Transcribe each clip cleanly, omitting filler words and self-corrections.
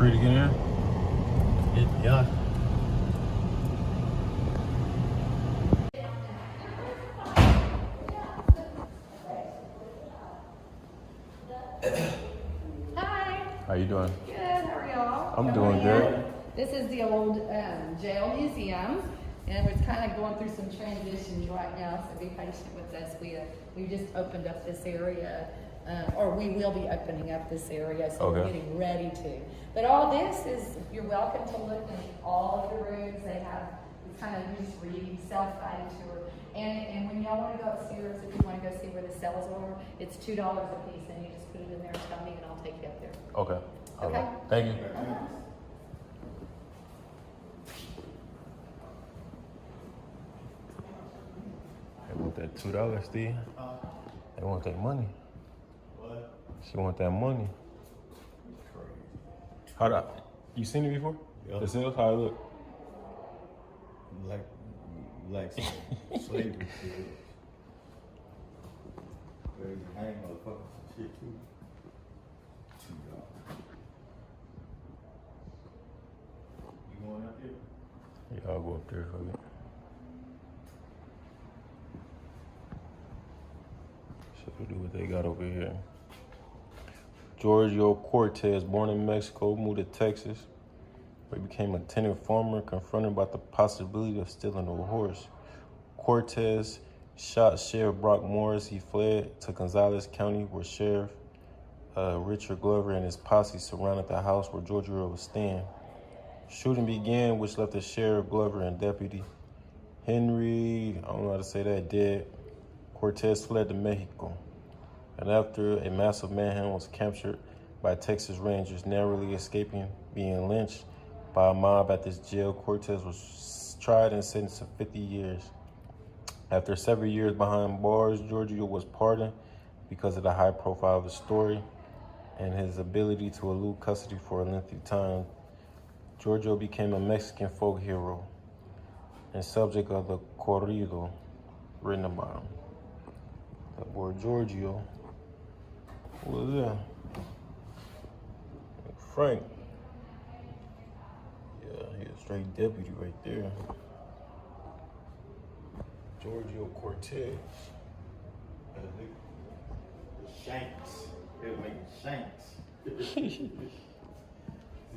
free to get in? Yeah. Hi. How you doing? Good. How are y'all? I'm doing good. This is the old jail museum, and we're kind of going through some transitions right now. So be patient with us. We just opened up this area, or we will be opening up this area. So we're getting ready to. But all this is you're welcome to look in all of the rooms. They have kind of just reading, self-guided tour. And when y'all want to go upstairs, if you want to go see where the cells are, it's $2 a piece, and you just put it in there and tell me, and I'll take you up there. Okay. Okay. Thank you. They want that $2, Steve. They want that money. What? She want that money. How that? You seen it before? Yeah. The sales? How it look? Like some slavery shit. Where you hang motherfuckers and shit too. $2. You going up there? Yeah, I'll go up there for you. So we do what they got over here. Giorgio Cortez, born in Mexico, moved to Texas, where he became a tenant farmer, confronted by the possibility of stealing a horse. Cortez shot Sheriff Brock Morris. He fled to Gonzales County, where Sheriff Richard Glover and his posse surrounded the house where Giorgio was staying. Shooting began, which left the Sheriff Glover and Deputy Henry, I don't know how to say that, dead. Cortez fled to Mexico, and after a massive manhunt was captured by Texas Rangers, narrowly escaping being lynched by a mob at this jail. Cortez was tried and sentenced to 50 years. After several years behind bars, Giorgio was pardoned because of the high profile of his story and his ability to elude custody for a lengthy time. Giorgio became a Mexican folk hero and subject of the corrido written about him. That boy Giorgio, what was that? Frank. Yeah, he a straight deputy right there. Giorgio Cortez. The shanks. They'll make shanks.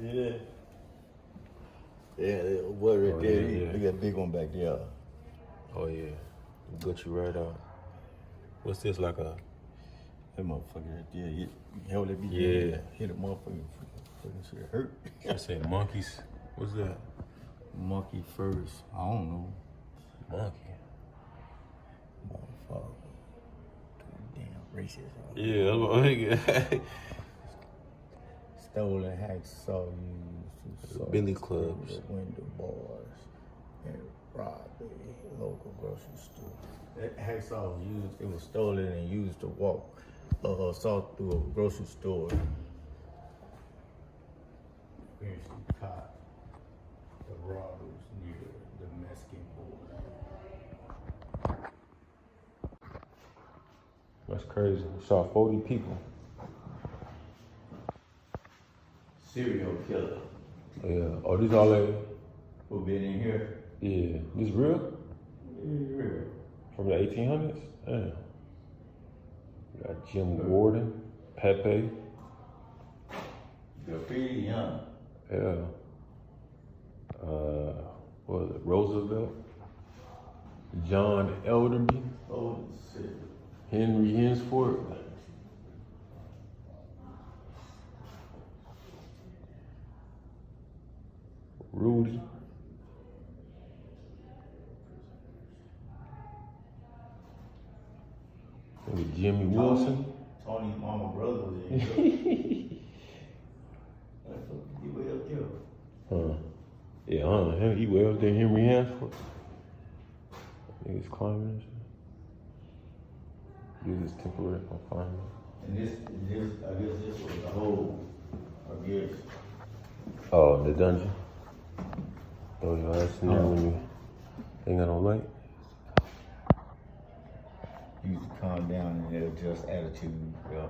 Yeah. Yeah, what right there? Yeah. They got a big one back there. Oh yeah, got you right out. What's this, like a? That motherfucker right there. You hold that bitch. Yeah. Hit a motherfucker. Fucking shit hurt. I say monkeys. What's that? Monkey first. I don't know. Monkey. Motherfucker. Damn racist. Yeah, that's what I think. Stolen hacksaw used to Billy clubs. the window bars and robbed a local grocery store. That hacksaw was used, it was stolen and used to walk assault through a grocery store. Eventually caught the robbers near the Mexican border. That's crazy. Shot 40 people. Serial killer Yeah. Oh, these all that? who been in here. Yeah. This real? Yeah. From the 1800s? Damn. We got Jim Gordon, Pepe. Graffiti, huh? Yeah. What was it? Roosevelt. John Elderby. Oh shit. Henry Hinsford. Rudy. Maybe Jimmy Wilson. Tony's mama brother was in here. He way up there. Huh. Yeah, I don't know. He way up there, Henry Hansford. Niggas climbing and shit. This is temporary confinement. And this, I guess this was the whole, I guess. Oh, the dungeon. Oh, yeah, that's in there when you ain't got no light. Used to calm down and adjust attitude, yeah.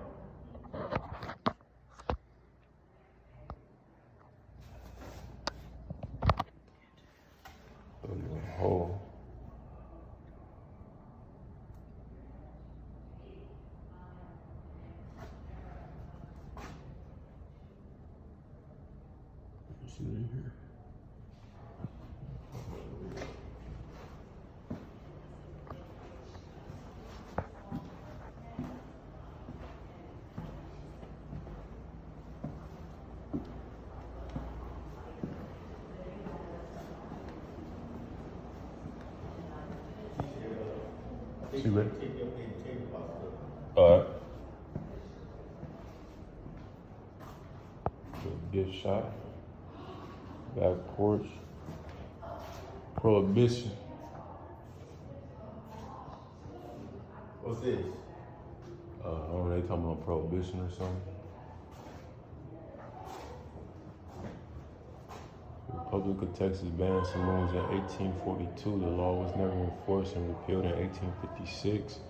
You ready? Alright. Gift shop. Back porch. Prohibition. What's this? Oh, they talking about prohibition or something. The Republic of Texas banned saloons in 1842. The law was never enforced and repealed in 1856.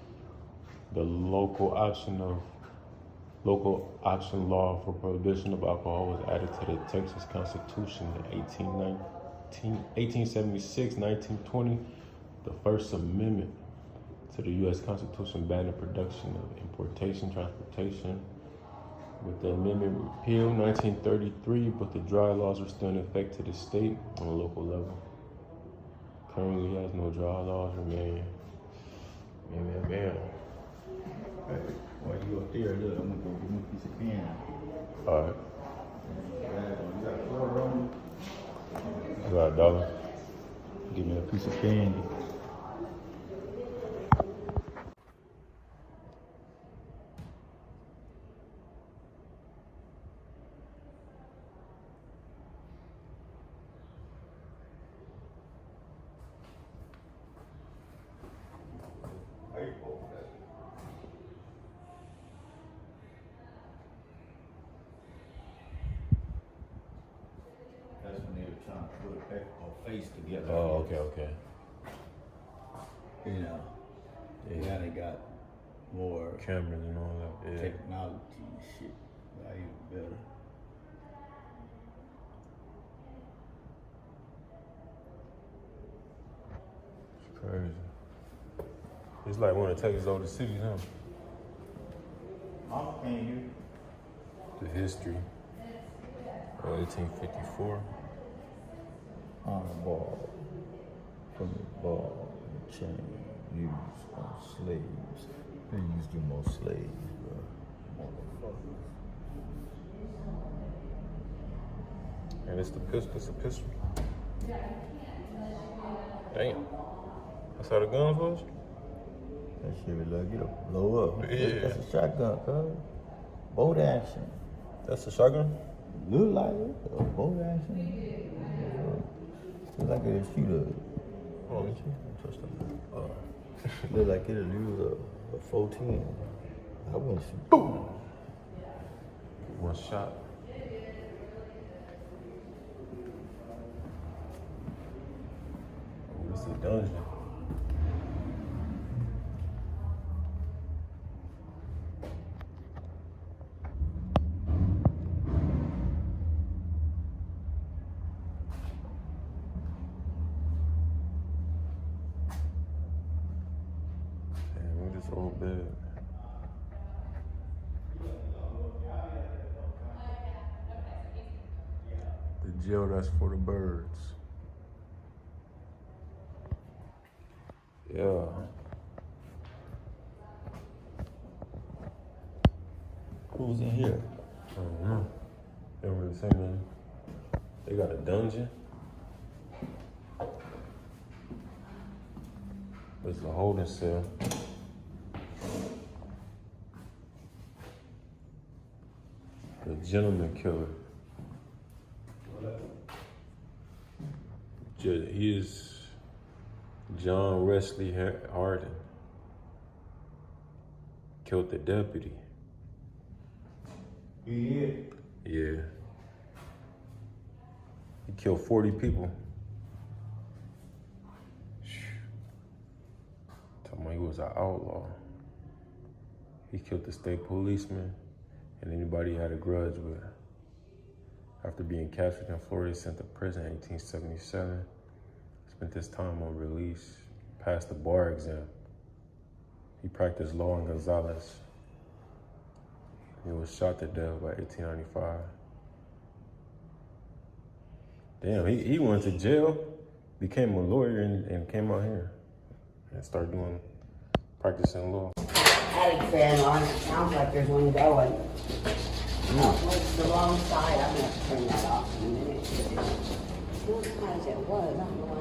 The local option law for prohibition of alcohol was added to the Texas Constitution in 1876, 1920. The First Amendment to the U.S. Constitution banned the production of importation, transportation. With the amendment repealed 1933, but the dry laws are still in effect to the state on a local level. Currently has no dry laws remain. Hey, while you up there, look, I'm gonna go give me a piece of candy. All right. You got a quarter on me? I got $1. Give me a piece of candy. That's when they were trying to put a face together. Oh, okay. You know, they got more Cameras and all that. Yeah. technology and shit. Got even better. It's crazy. It's like one of Texas' oldest cities, huh? Mama came here. The history. 1854. On a ball, from the ball and chain used on slaves. They used them on slaves, bro. Motherfuckers. And it's a pistol. Damn. That's how the guns was? That shit was like, get a blow up. Yeah. That's a shotgun, cuz. Bolt action. That's a shotgun? Look like it. A bolt action. Look like it'll shoot a. Oh, did you? Touch that. Look like it'll use a 410. I wouldn't shoot. Boom! One shot. Oh, it's a dungeon. This old bed. The jail that's for the birds. Yeah. Who's in here? I don't know. They don't really say nothing. They got a dungeon. It's a holding cell. The gentleman killer. He is John Wesley Hardin. Killed the deputy. He did? Yeah. He killed 40 people. Talking about he was an outlaw. He killed the state policeman and anybody he had a grudge with. After being captured in Florida, he sent to prison in 1877. Spent his time on release, passed the bar exam. He practiced law in Gonzales. He was shot to death by 1895. Damn, he went to jail, became a lawyer, and came out here and started practicing law. Attic fan on, it sounds like there's one going. Oh, it's the wrong side, I'm gonna have to turn that off in a minute. Not as high as it was, I'm the one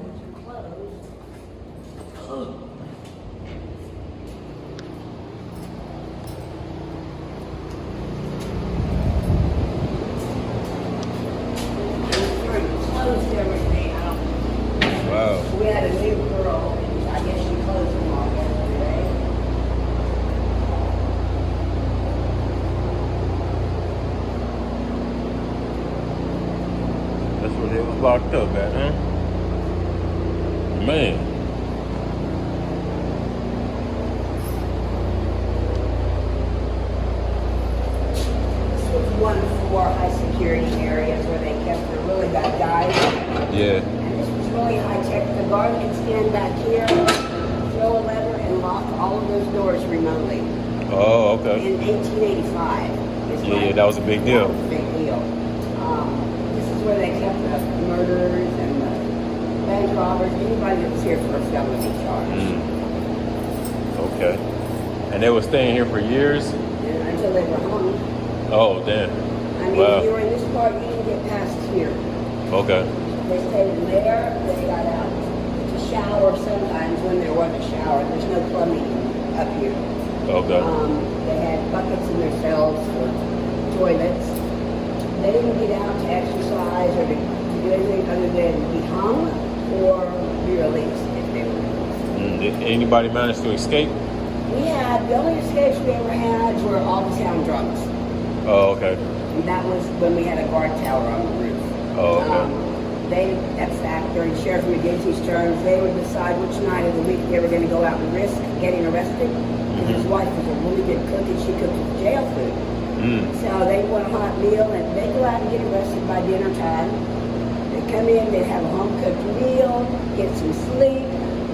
closed. Felt bad, huh? Man. This was one for high security areas where they kept the really bad guys. Yeah. And this was really high tech. The guard could stand back here, throw a lever, and lock all of those doors remotely. Oh, okay. In 1885. Yeah, that was a big deal. That was a big deal. This is where they kept the murderers and the bank robbers, anybody that was here for a felony charge. Okay. And they were staying here for years? And until they were hung. Oh, damn. I mean, Wow. if you were in this part, you didn't get past here. Okay. They stayed in there, they got out to shower sometimes when there was a shower. There's no plumbing up here. Okay. They had buckets in their cells for toilets. They didn't get out to exercise or to do anything other than be hung or be released if they were released. Did anybody manage to escape? The only escapes we ever had were all the town drunks. Oh, okay. And that was when we had a guard tower on the roof. Oh, okay. At fact, during Sheriff McGinty's terms, they would decide which night of the week they were going to go out and risk getting arrested. Because his wife was a really good cook and she cooked jail food. So they want a hot meal and they go out and get arrested by dinner time. They come in, they have a home-cooked meal, get some sleep.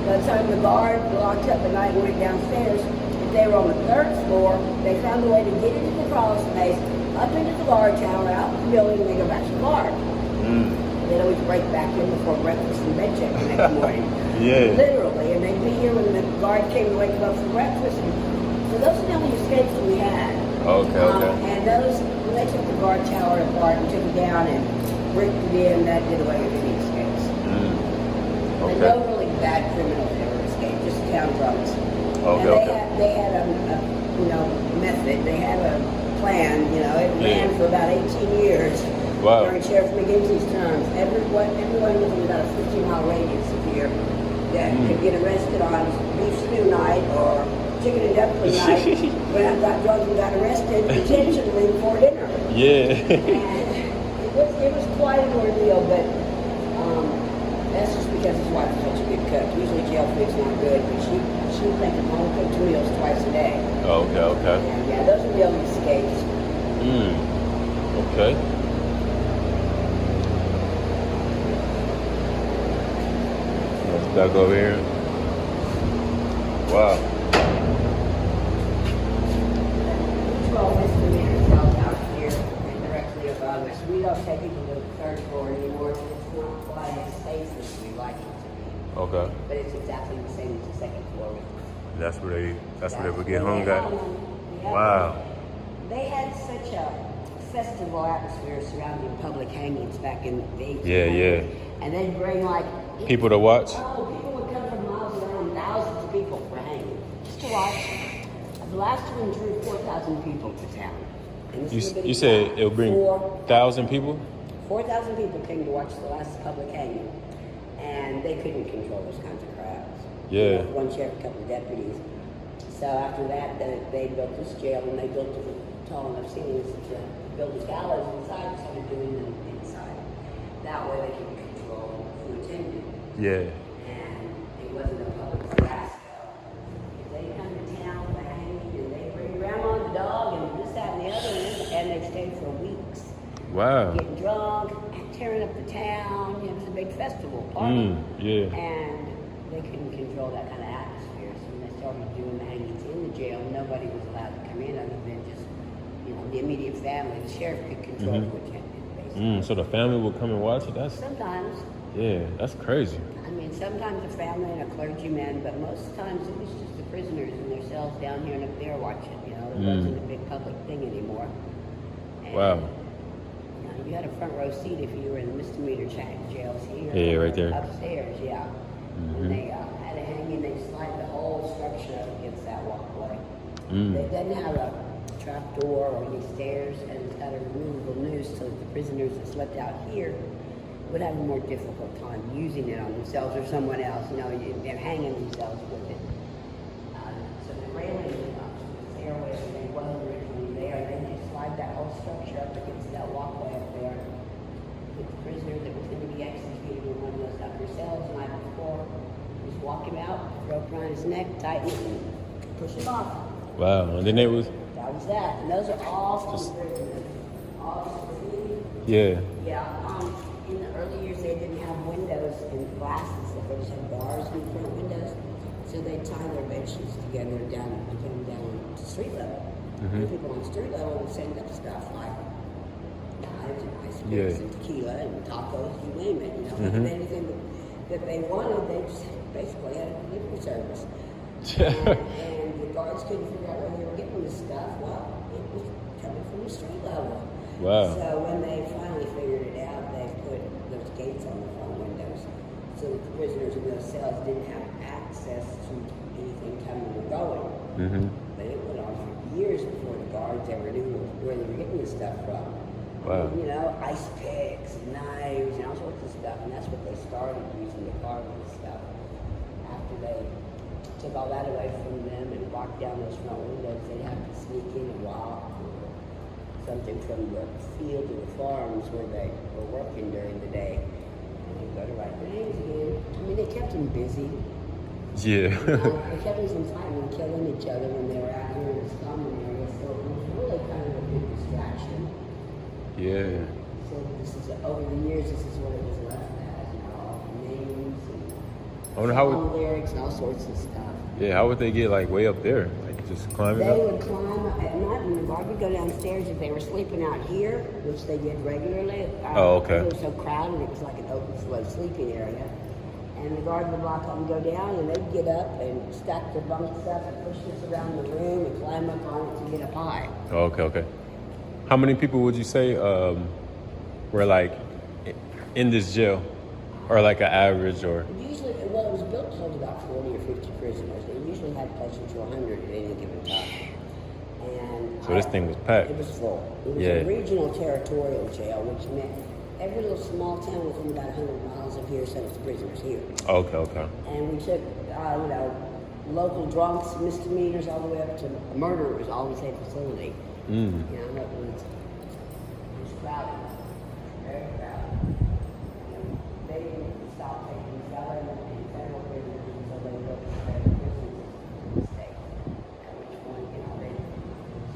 By the time the guard locked up at night and went downstairs, if they were on the third floor, they found a way to get into the crawl space, up into the guard tower, out the building, and they go back to the guard. They'd always break back in before breakfast and bed check the next morning. Yeah. Literally, and they'd be here when the guard came to wake them up for breakfast. So those are the only escapes that we had. Okay. And those, when they took the guard tower apart and took it down and bricked it in, that did away with any escapes. But no really bad criminals ever escaped, just town drunks. And they had a method. They had a plan. It ran for about 18 years. Wow. During Sheriff McGinty's terms, everyone within about a 50-mile radius of here that could get arrested on beef stew night or chicken and dumpling night when I got drunk and got arrested intentionally before dinner. Yeah. And it was quite an ordeal, but that's just because his wife was such a good cook. Usually jail food's not good, but she would make him home cooked meals twice a day. Okay. And yeah, those are the only escapes. Okay. Let's back over here. Wow. Well, misdemeanor cells out here and directly above us. We don't take people to the third floor anymore. It's not quite as safe as we like it to be. Okay. But it's exactly the same as the second floor. That's where they would get hung at. Yeah. Wow. They had such a festival atmosphere surrounding public hangings back in the 1800s. Yeah. And they'd bring like People to watch? Oh, people would come from miles around, thousands of people for hanging, just to watch. The last one drew 4,000 people to town. And this is a big You said town. it would bring 1,000 people? 4,000 people came to watch the last public hanging, and they couldn't control those kinds of crowds. Yeah. One sheriff, a couple of deputies. So after that, they built this jail, and they built the tall enough ceilings to build the gallows inside, and started doing them inside. That way they could control who attended. Yeah. And it wasn't a public fiasco. If they come to town for hanging, and they bring grandma and the dog, and this, that, and the other, and they stayed for weeks. Wow. Getting drunk, tearing up the town. It was a big festival party. Yeah. And they couldn't control that kind of atmosphere. So when they started doing the hangings in the jail, nobody was allowed to come in other than just, the immediate family. The sheriff could control who attended, basically. So the family would come and watch it? Sometimes. Yeah, that's crazy. I mean, sometimes a family and a clergyman, but most times it was just the prisoners in their cells down here and up there watching. It wasn't a big public thing anymore. And, Wow. You had a front row seat if you were in the misdemeanor jails here. Yeah, right there. Upstairs, yeah. When they had a hanging, they slide the whole structure up against that walkway. They didn't have a trap door or any stairs, and it's got a removable noose so that the prisoners that slept out here would have a more difficult time using it on themselves or someone else. They're hanging themselves with it. So the railing the stairway, they wasn't originally there. They just slide that whole structure up against that walkway up there. With the prisoner that was going to be executed cells the night before. Just walk him out, rope around his neck, tighten it, and push him off. Wow. And then they was. That was that. And those are all from prisoners. All from Yeah. Yeah. In the early years, they didn't have windows and glasses. They just had bars in the front windows. So they tie their bed sheets together down and put them down to street level. And people on street level would send up stuff like knives and ice picks and tequila and tacos, you name it. You know, anything that they wanted, they just basically had a delivery service. and the guards couldn't figure out where they were getting this stuff. Well, it was coming from the street level. Wow. So when they finally figured it out, they put those gates on the front windows so that the prisoners in those cells didn't have access to anything coming or going. But it went on for years before the guards ever knew where they were getting this stuff from. Wow. You know, ice picks, knives, and all sorts of stuff. And that's what they started using to carve this stuff. After they took all that away from them and locked down those front windows, they'd have to sneak in and rock or something from the field to the farms where they were working during the day. And they'd go to write their names again. I mean, they kept them busy. Yeah. They kept them from fighting and killing each other when they were out here in the slum area. So it was really kind of a big distraction. Yeah. So this is, over the years, this is what it was left as, you know, names I wonder how and lyrics and all sorts of stuff. Yeah, how would they get like way up there? Like just climbing They up? would climb at night when the guard would go downstairs if they were sleeping out here, which they did regularly. Oh, okay. It was so crowded, it was like an open flow sleeping area. And the guard would lock up and go down, and they'd get up and stack their bunks up and push this around the room and climb up on it to get up high. Oh, okay. How many people would you say were like in this jail, or like an average, or? Usually, well, it was built to hold about 40 or 50 prisoners. They usually had closer to 100 at any given time. And So this thing was packed. It was full. It was a regional territorial jail, which meant every little small town within about 100 miles of here sent its prisoners here. Okay. And we took, local drunks, misdemeanors, all the way up to murderers, all in the same facility. You know, it was crowded, very crowded. And they didn't stop taking felon and federal prisoners until they looked at federal prisons in the state. At which point, you know, they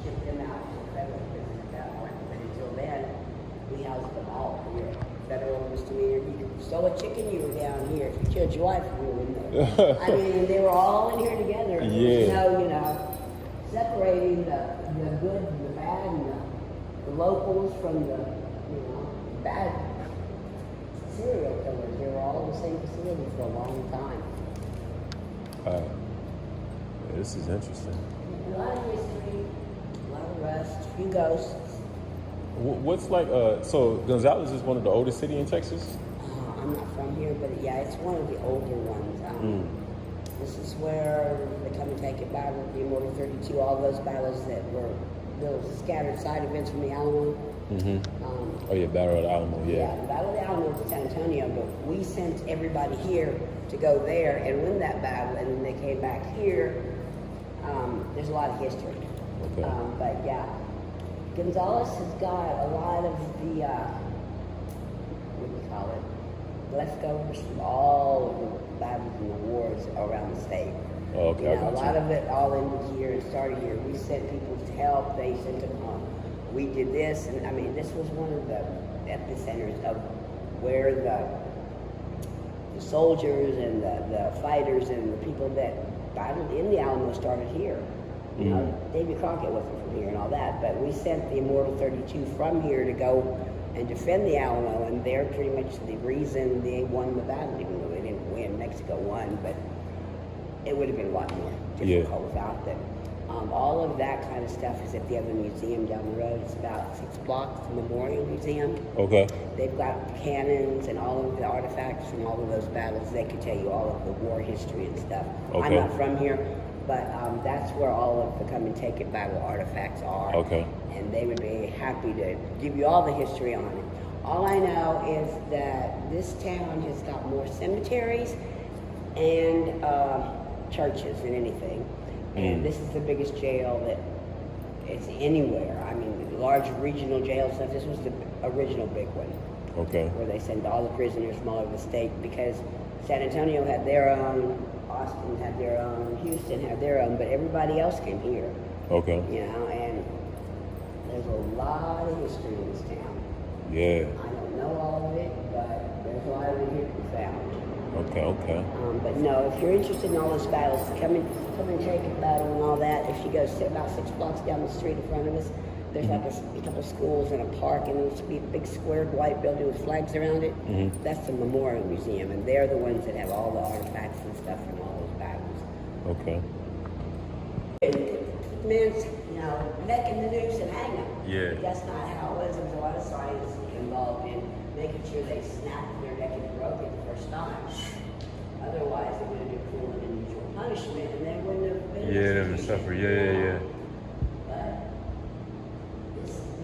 shipped them out to federal prison at that point. But until then, we housed them all here. Federal misdemeanor, you stole a chicken, you were down here. If you killed your wife, you were in there. I mean, they were all in here together. Yeah. There was no, separating the good and the bad and the locals from the, bad serial killers. They were all in the same facility for a long time. This is interesting. A lot of history, a lot of rust, a few ghosts. What's like, so Gonzales is one of the oldest city in Texas? I'm not from here, but yeah, it's one of the older ones. This is where the Come and Take It battle, the Immortal 32, all those battles that were those scattered side events from the Alamo. Oh yeah, Battle of the Alamo, Yeah, the Battle of the Alamo was in San Antonio, but we sent everybody here to go there and win that battle, and then they came back here. There's a lot of history. Okay. But yeah, Gonzales has got a lot of the, what do you call it, leftovers from all of the battles and the wars around the state. Oh, okay. A lot of it all ended here and started here. We sent people to help. They sent them home. We did this, and I mean, this was one of the epicenters of where the soldiers and the fighters and the people that battled in the Alamo started here. You know, David Crockett wasn't from here and all that, but we sent the Immortal 32 from here to go and defend the Alamo, and they're pretty much the reason they won the battle, even though they didn't win. Mexico won, but it would have been a lot more difficult without them. All of that kind of stuff is at the other museum down the road. It's about 6 blocks, the Memorial Museum. Okay. They've got cannons and all of the artifacts from all of those battles. They could tell you all of the war history and stuff. Okay. I'm not from here, but that's where all of the Come and Take It battle artifacts are. Okay. And they would be happy to give you all the history on it. All I know is that this town has got more cemeteries and churches than anything. And this is the biggest jail that is anywhere. I mean, the large regional jail stuff, this was the original big one. Okay. Where they send all the prisoners from all over the state, because San Antonio had their own, Austin had their own, Houston had their own, but everybody else came here. Okay. You know, and there's a lot of history in this town. Yeah. I don't know all of it, but there's a lot of it here to be found. Okay. But no, if you're interested in all those battles, come and take a battle and all that. If you go about 6 blocks down the street in front of us, there's like a couple schools and a park, and there's be a big squared white building with flags around it. That's the Memorial Museum, and they're the ones that have all the artifacts and stuff from all those battles. Okay. Man's, you know, neck in the noose and hang them. Yeah. That's not how it was. There's a lot of science involved in making sure they snapped their neck and broke it the first time. Otherwise, they would have been cruel and unusual punishment, and they wouldn't have been. Yeah, them suffer. Yeah. But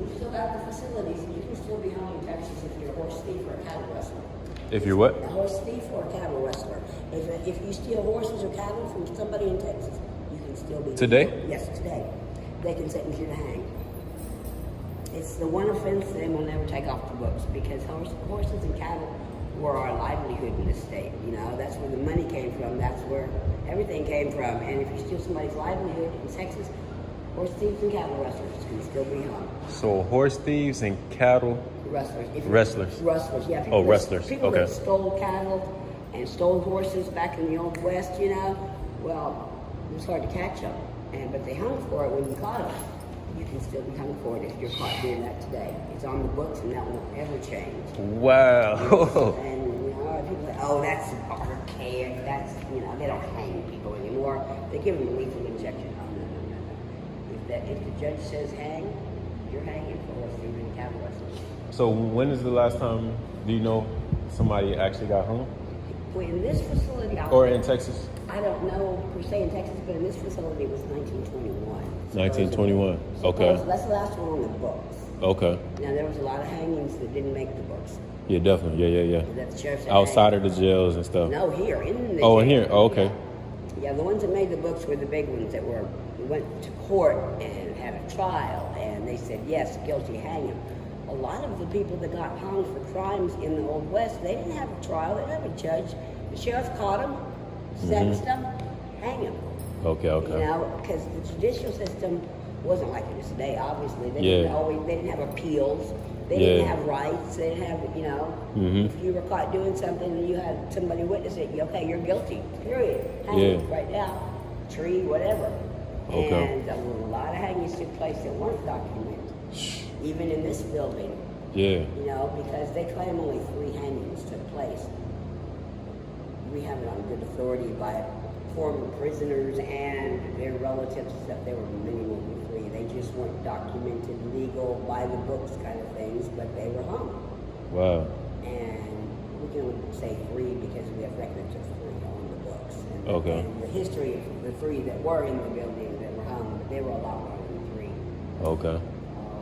we've still got the facilities. You can still be home in Texas if you're a horse thief or a cattle rustler. If you're what? A horse thief or a cattle rustler. If you steal horses or cattle from somebody in Texas, you can still be Today? Yes, today. They can sentence you to hang. It's the one offense they will never take off the books, because horses and cattle were our livelihood in this state. You know, that's where the money came from. That's where everything came from. And if you steal somebody's livelihood in Texas, horse thieves and cattle rustlers can still be hung. So horse thieves and cattle Rustlers. Rustlers, yeah. rustlers. People Okay. that stole cattle and stole horses back in the Old West, you know, well, it was hard to catch them. But they hung for it when you caught them. You can still be hung for it if you're caught doing that today. It's on the books, and that won't ever change. Wow. And you know, people are like, oh, that's archaic. That's, you know, they don't hang people anymore. They give them a lethal injection. No. If the judge says hang, you're hanging for horse thieving and cattle rustlers. So when is the last time, do you know, somebody actually got hung? Well, in this facility, Or in Texas? I don't know per se in Texas, but in this facility it was 1921. 1921. Okay. So that's the last one on the books. Okay. Now there was a lot of hangings that didn't make the books. Yeah, definitely. Yeah. That the sheriff said, Outside hey, of the jails and stuff. No, here in the Oh, in jail. here. Oh, okay. Yeah, the ones that made the books were the big ones that went to court and had a trial, and they said yes, guilty, hang him. A lot of the people that got hung for crimes in the Old West, they didn't have a trial, they didn't have a judge. The sheriff caught them, sentenced them, hang them. Okay. You know, because the judicial system wasn't like it is today. Obviously, they didn't have appeals. They didn't have rights. They didn't have, you know, if you were caught doing something and you had somebody witness it, okay, you're guilty. Period. Hang right now, tree, whatever. Okay. And a lot of hangings took place that weren't documented, even in this building. Yeah. You know, because they claim only 3 hangings took place. We have it on good authority by former prisoners and their relatives and stuff. There were many more than 3. They just weren't documented, legal, by the books kind of things, but they were hung. Wow. And we can only say 3 because we have records of 3 on the books. And, Okay. and the history of the 3 that were in the building that were hung, they were a lot more than 3. Okay. A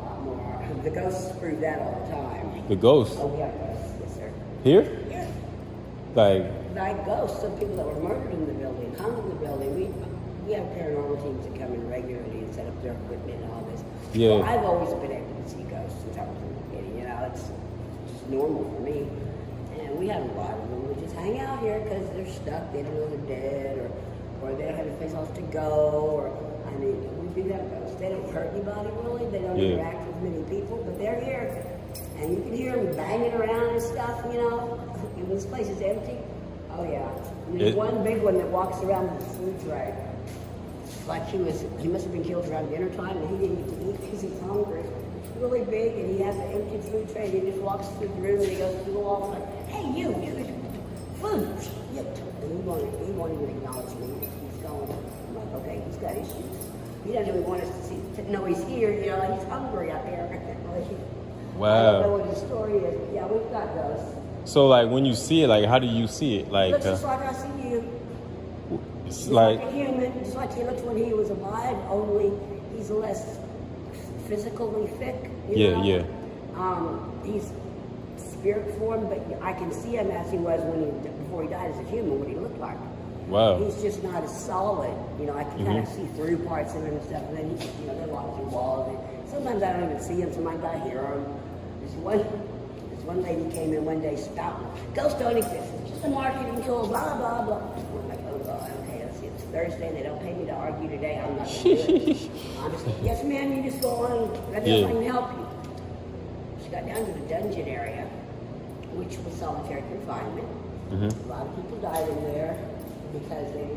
lot more. The ghosts prove that all the time. The ghosts? Oh, we have ghosts, yes, sir. Here? Yeah. Like Ghosts of people that were murdered in the building, hung in the building. We have paranormal teams that come in regularly and set up their equipment and all this. Yeah. Well, I've always been able to see ghosts since I was in the beginning. You know, it's just normal for me. And we have a lot of them. We just hang out here because they're stuck. They don't know they're dead, or they don't have a place else to go. Or I mean, we do have ghosts. They don't hurt anybody really. They don't interact with many people, but they're here. And you can hear them banging around and stuff, you know. And this place is empty. Oh yeah. And there's one big one that walks around with a food tray. Like he must have been killed around dinner time and he didn't get to eat because he's hungry. It's really big and he has an empty food tray and he just walks through the room and he goes through the wall and like, hey you food. And he won't even acknowledge me. He's going. I'm like, okay, he's got issues. He doesn't even want us to know he's here, you know, like he's hungry out there. wow. I don't know what his story is, but yeah, we've got those. So like when you see it, like how do you see it? Like Looks just like I see you. it's Just like a human, just like he looked when he was alive, only he's less physically thick. You know? He's spirit form, but I can see him as he was before he died as a human, what he looked like. wow. He's just not as solid. You know, I can kind of see through parts of him and stuff, and then they're locked through walls. And sometimes I don't even see him, so I hear him. This one lady came in one day spouting, ghosts don't exist. the marketing tool, blah, blah, blah. I'm like, oh, God, okay, let's see, it's Thursday, they don't pay me to argue today, I'm not going to do it. I'm just like, yes, ma'am, you just go on, I can help you. She got down to the dungeon area, which was solitary confinement. A lot of people died in there because they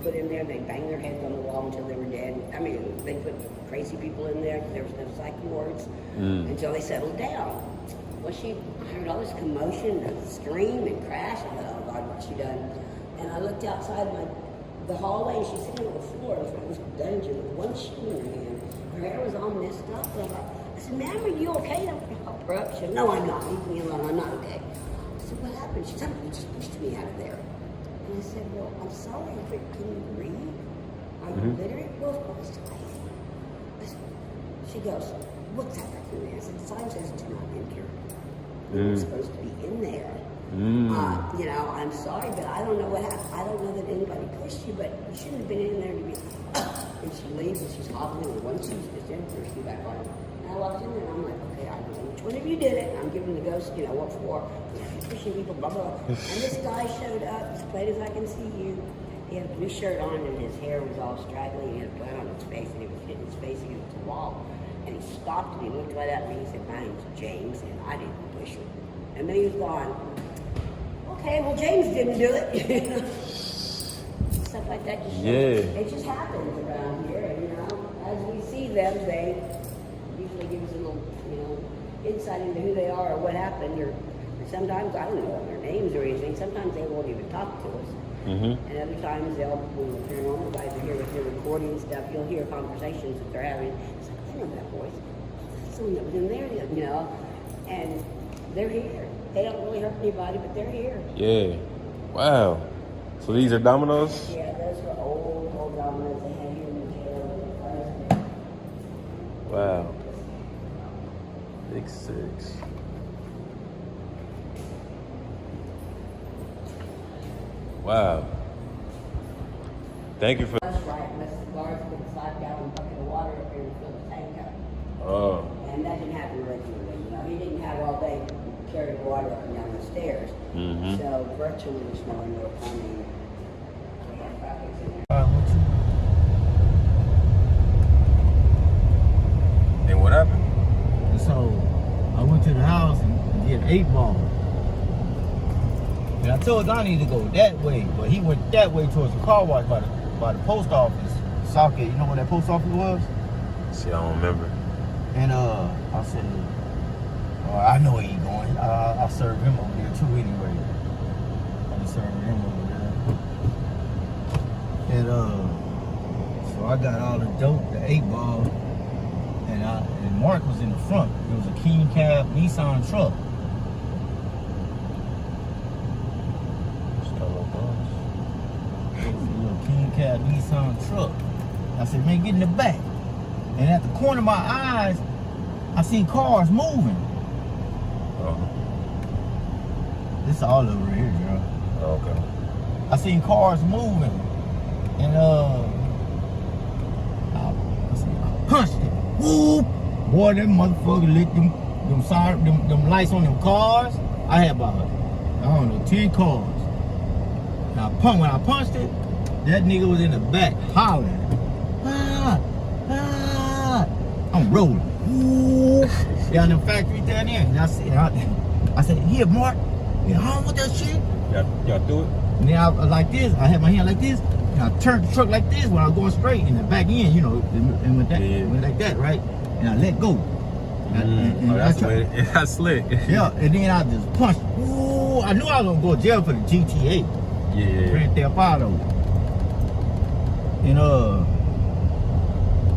put in there, they banged their heads on the wall until they were dead. I mean, they put crazy people in there because there was no psych wards until they settled down. Well, I heard all this commotion and scream and crash. I thought, oh God, what's she done? And I looked outside the hallway and she's sitting on the floor in front of this dungeon with one shoe in her hand. Her hair was all messed up. And I said, ma'am, are you okay? Don't help her up. She said, no, I'm not. Leave me alone. I'm not okay. I said, what happened? She said, you just pushed me out of there. And I said, well, I'm sorry, but can you breathe? Are you literate? Well, of course I am. She goes, what's that back in there? I said, the sign says do not enter. You're supposed to be in there. You know, I'm sorry, but I don't know what happened. I don't know that anybody pushed you, but you shouldn't have been in there to be. And she leaves and she's hobbling with one shoe just in her shoe back on. And I walked in there and I'm like, okay, I don't know which one of you did it. And I'm giving the ghost, you know, what for? Pushing people, blah, blah. And this guy showed up as plain as I can see you. He had a blue shirt on and his hair was all straggly. He had blood on his face and he was hitting his face against the wall. And he stopped and he looked right at me and he said, my name's James and I didn't push him. And then he was gone. Okay, well James didn't do it. Stuff like that just it just happens around here. And, you know, as we see them, they usually give us a little, you know, insight into who they are or what happened. Or sometimes I don't know their names or anything. Sometimes they won't even talk to us. And other times they'll, when the paranormal guys are here with their recording stuff, you'll hear conversations that they're having. It's like, I know that voice. That's someone that was in there, you know. And they're here. They don't really hurt anybody, but they're here. Yeah. Wow. So these are dominoes? Yeah, those were old dominoes they had here in the jail. Wow. Big 6. Wow. Thank you for. That's right, unless the guards put a 5-gallon bucket of water up here and fill the tank up. Oh. And that didn't happen regularly, you know. He didn't have all day carrying water up and down the stairs. So virtually there's no indoor plumbing. We had buckets in there. And what happened? And so I went to the house and did 8-ball. And I told Donnie to go that way, but he went that way towards the car wash by the post office. Southgate, you know where that post office was? See, I don't remember. And I said, oh, I know where he's going. I'll serve him over there too anyway. I'll be serving him over there. And so I got all the dope, the 8-ball, and Mark was in the front. It was a King Cab Nissan truck. King Cab Nissan truck. I said, man, get in the back. And at the corner of my eyes, I seen cars moving. This is all over here, girl. Okay. I seen cars moving. And I punched it. Whoop! Boy, that motherfucker lit them lights on them cars. I had about, I don't know, 10 cars. And when I punched it, that nigga was in the back hollering. I'm rolling. Ooh. Down in the factory down there. And I said, here, Mark. Yeah, I don't want that shit. Y'all do it? And then I like this. I had my hand like this. And I turned the truck like this when I was going straight. And the back end, you know, and went like that, right? And I let go. And that's the way that's slick. Yeah, and then I just punched. Ooh, I knew I was going to go to jail for the GTA. Yeah. Grand Theft Auto. And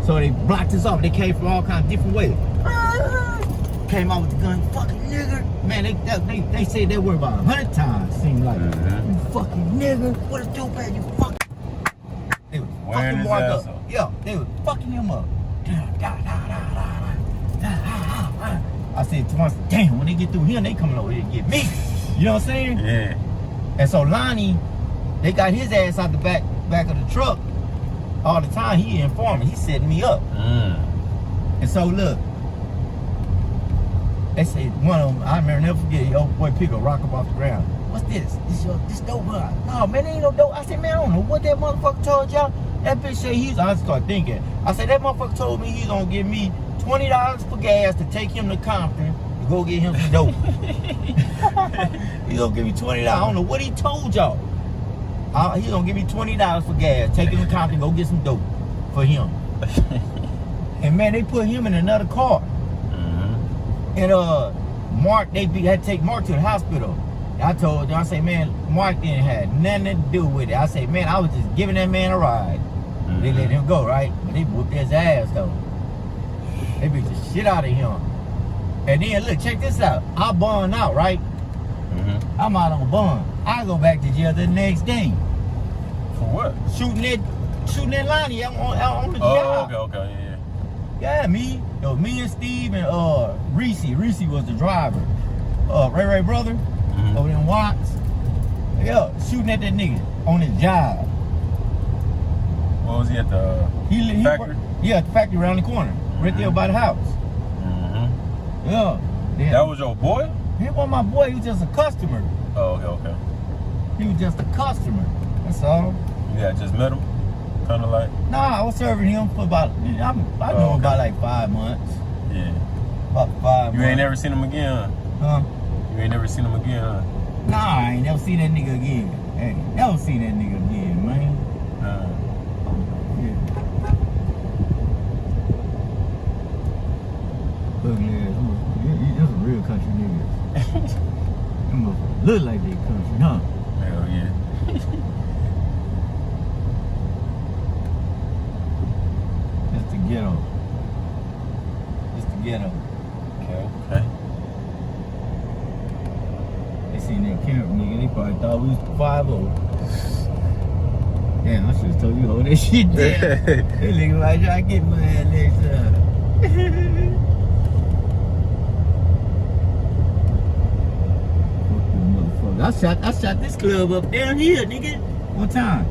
so they blocked us off. They came from all kinds of different ways. Came out with the gun, fucking nigger. Man, they said that word about 100 times. Seemed like, you fucking nigger. What a dope ass, you fucking. They was fucking Mark up. Yeah, they was fucking him up. I said to myself, damn, when they get through him, they coming over here to get me. You know what I'm saying? Yeah. And so Lonnie, they got his ass out the back of the truck all the time. He informing, he setting me up. And so look, they said one of them, I remember never forget, old boy pick a rock up off the ground. what's this? This dope, huh? No, man, ain't no dope. I said, man, I don't know what that motherfucker told y'all. That bitch said I started thinking. I said, that motherfucker told me he's gonna give me $20 for gas to take him to Compton to go get him some dope. He's gonna give me $20. I don't know what he told y'all. He's gonna give me $20 for gas, take him to Compton, go get some dope for him. And man, they put him in another car. And Mark, they had to take Mark to the hospital. I told them, I say, man, Mark didn't have nothing to do with it. I say, man, I was just giving that man a ride. They let him go, right? But they whooped his ass though. They beat the shit out of him. And then look, check this out. I bond out, right? I'm out on bond. I go back to jail the next day. For what? Shooting that Lonnie on the job. Oh, okay, Yeah, me and Steve and Reese. Reese was the driver. Ray brother over in Watts. Yeah, shooting at that nigga on his job. What was he at the factory? Yeah, at the factory around the corner, right there by the house. Yeah. That was your boy? He wasn't my boy. He was just a customer. Oh, okay. He was just a customer. That's all. Yeah, just met him. Kind of like. Nah, I was serving him for about. I knew him about like 5 months. Yeah. About 5 months. You ain't never seen him again, Huh? You ain't never seen him again, huh? Nah, I ain't never seen that nigga again. I ain't never seen that nigga again, man. Yeah. Ugly ass. That's a real country nigga. Them motherfuckers look like they country, huh? Hell yeah. Just the ghetto. Just the ghetto. Okay. They seen that camera nigga, they probably thought we was 5-0. Damn, I should have told you all that shit there. That nigga like try to get my ass next time. I shot this club up down here, nigga. One time.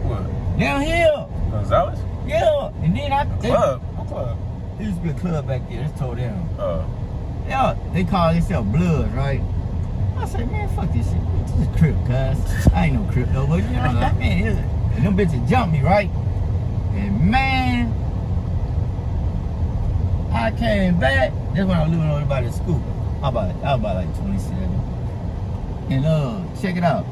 What? Down here. Gonzales? Yeah. And then Club? What club? There used to be a club back there. Let's told them. Yeah, they call themselves Bloods, right? I say, man, fuck this shit. This is Crip, cuz. I ain't no Crip though, but you know what I mean? And them bitches jumped me, right? And man, I came back. That's when I was living over by the school. I was about like 27. And check it out.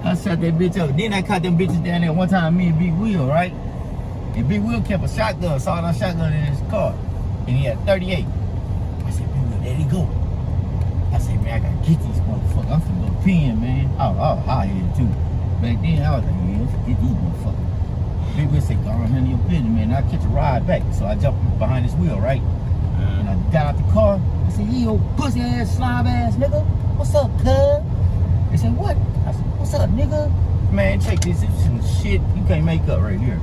I shot that bitch up. Then I caught them bitches down there one time, me and Big Wheel, right? And Big Wheel kept a shotgun, sawed-off shotgun in his car. And he had 38. I said, Big Wheel, there he go. I said, man, I gotta get these motherfuckers. I'm finna go pin, man. I was high-headed too. Back then, I was like, man, I'm finna get these motherfuckers. Big Wheel said, go on, handle your business, man. And I catch a ride back. So I jumped behind his wheel, right? And I got out the car. I said, you old pussy ass, slob ass nigga. What's up, cuz? They said, what? I said, what's up, nigga? Man, check this. This is some shit you can't make up right here.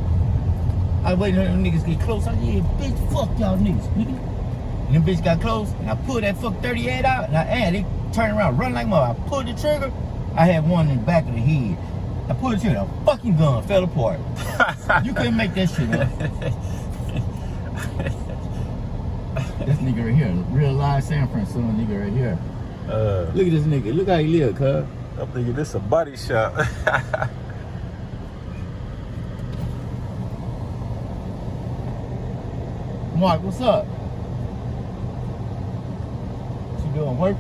I waited until them niggas get close. I said, yeah, bitch, fuck y'all niggas, nigga. And them bitches got close, and I pulled that fuck 38 out, and they turned around, run like mother. I pulled the trigger. I had one in the back of the head. I pulled the trigger, a fucking gun fell apart. You couldn't make that shit up. This nigga right here, real live San Francisco nigga right here. Look at this nigga. Look how he live, cuz. I'm thinking this a body shot. Mark, what's up? What you doing, work?